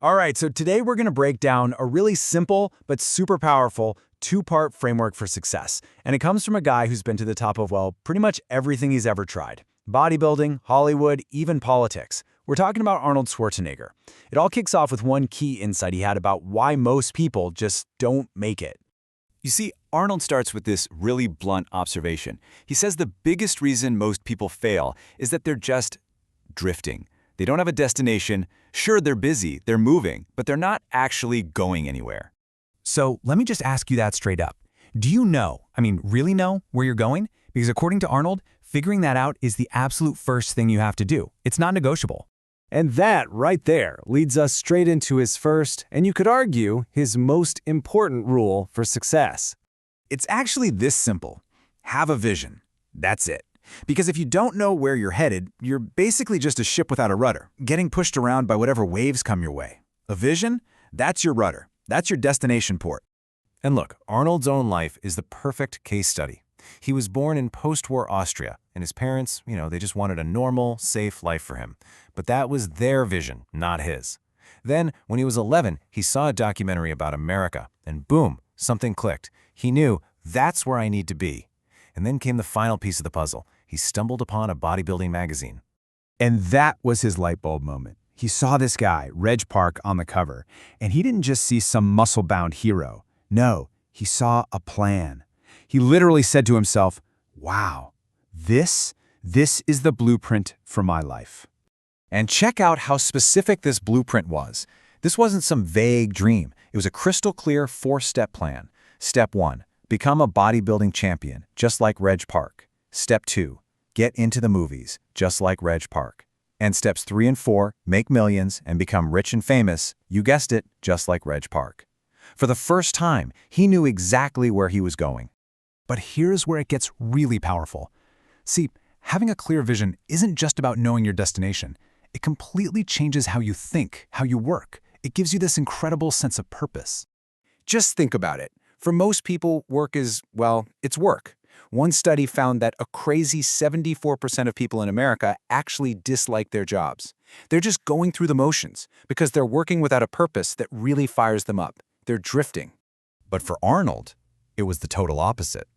All right, so today we're going to break down a really simple but super powerful two-part framework for success. And it comes from a guy who's been to the top of, well, pretty much everything he's ever tried. Bodybuilding, Hollywood, even politics. We're talking about Arnold Schwarzenegger. It all kicks off with one key insight he had about why most people just don't make it. You see, Arnold starts with this really blunt observation. He says the biggest reason most people fail is that they're just drifting. They don't have a destination. Sure, they're busy, they're moving, but they're not actually going anywhere. So let me just ask you that straight up. Do you know, really know where you're going? Because according to Arnold, figuring that out is the absolute first thing you have to do. It's not negotiable. And that right there leads us straight into his first, and you could argue, his most important rule for success. It's actually this simple. Have a vision. That's it. Because if you don't know where you're headed, you're basically just a ship without a rudder, getting pushed around by whatever waves come your way. A vision? That's your rudder. That's your destination port. And look, Arnold's own life is the perfect case study. He was born in post-war Austria, and his parents, they just wanted a normal, safe life for him. But that was their vision, not his. Then, when he was 11, he saw a documentary about America, and boom, something clicked. He knew, that's where I need to be. And then came the final piece of the puzzle. He stumbled upon a bodybuilding magazine. And that was his light bulb moment. He saw this guy, Reg Park, on the cover, and he didn't just see some muscle-bound hero. No, he saw a plan. He literally said to himself, wow, this is the blueprint for my life. And check out how specific this blueprint was. This wasn't some vague dream. It was a crystal clear 4-step plan. Step 1, become a bodybuilding champion, just like Reg Park. Step 2, get into the movies, just like Reg Park. And steps 3 and 4, make millions and become rich and famous, you guessed it, just like Reg Park. For the first time, he knew exactly where he was going. But here's where it gets really powerful. See, having a clear vision isn't just about knowing your destination. It completely changes how you think, how you work. It gives you this incredible sense of purpose. Just think about it. For most people, work is, well, it's work. One study found that a crazy 74% of people in America actually dislike their jobs. They're just going through the motions because they're working without a purpose that really fires them up. They're drifting. But for Arnold, it was the total opposite.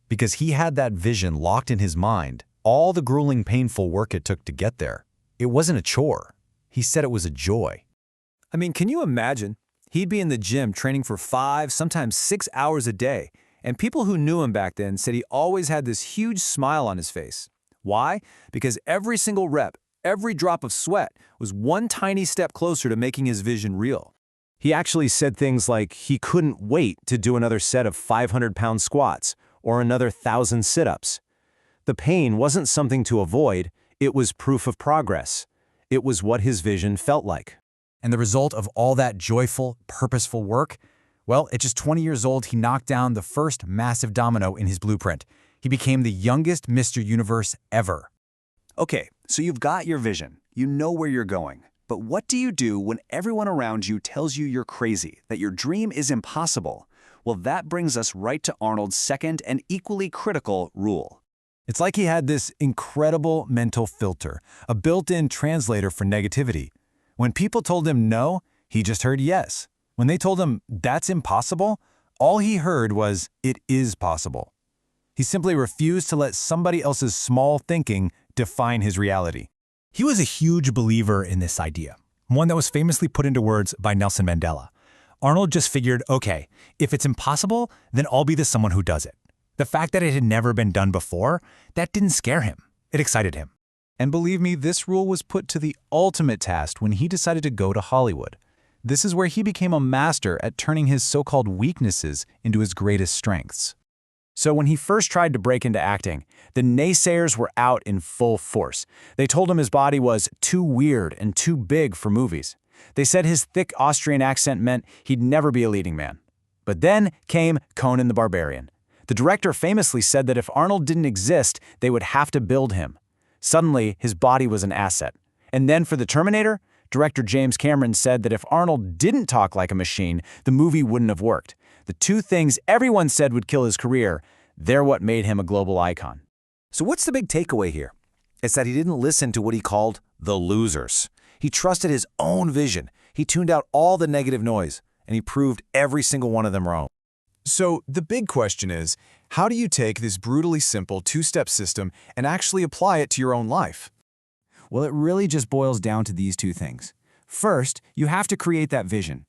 Because he had that vision locked in his mind, all the grueling, painful work it took to get there. It wasn't a chore. He said it was a joy. Can you imagine? He'd be in the gym training for 5, sometimes 6 hours a day, and people who knew him back then said he always had this huge smile on his face. Why? Because every single rep, every drop of sweat was one tiny step closer to making his vision real. He actually said things like he couldn't wait to do another set of 500-pound squats or another 1,000 sit-ups. The pain wasn't something to avoid, it was proof of progress. It was what his vision felt like. And the result of all that joyful, purposeful work? Well, at just 20 years old, he knocked down the first massive domino in his blueprint. He became the youngest Mr. Universe ever. Okay, so you've got your vision. You know where you're going. But what do you do when everyone around you tells you you're crazy, that your dream is impossible? Well, that brings us right to Arnold's second and equally critical rule. It's like he had this incredible mental filter, a built-in translator for negativity. When people told him no, he just heard yes. When they told him that's impossible, all he heard was it is possible. He simply refused to let somebody else's small thinking define his reality. He was a huge believer in this idea, one that was famously put into words by Nelson Mandela. Arnold just figured, okay, if it's impossible, then I'll be the someone who does it. The fact that it had never been done before, that didn't scare him. It excited him. And believe me, this rule was put to the ultimate test when he decided to go to Hollywood. This is where he became a master at turning his so-called weaknesses into his greatest strengths. So when he first tried to break into acting, the naysayers were out in full force. They told him his body was too weird and too big for movies. They said his thick Austrian accent meant he'd never be a leading man. But then came Conan the Barbarian. The director famously said that if Arnold didn't exist, they would have to build him. Suddenly, his body was an asset. And then for the Terminator, director James Cameron said that if Arnold didn't talk like a machine, the movie wouldn't have worked. The two things everyone said would kill his career, they're what made him a global icon. So what's the big takeaway here? It's that he didn't listen to what he called the losers. He trusted his own vision. He tuned out all the negative noise, and he proved every single one of them wrong. So the big question is, how do you take this brutally simple two-step system and actually apply it to your own life? Well, it really just boils down to these two things. First, you have to create that vision.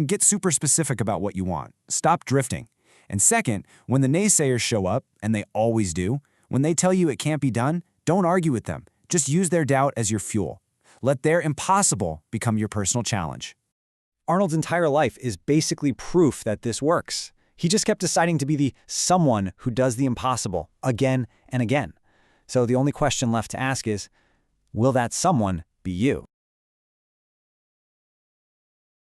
Get super specific about what you want. Stop drifting. And second, when the naysayers show up, and they always do, when they tell you it can't be done, don't argue with them. Just use their doubt as your fuel. Let their impossible become your personal challenge. Arnold's entire life is basically proof that this works. He just kept deciding to be the someone who does the impossible again and again. So the only question left to ask is, will that someone be you?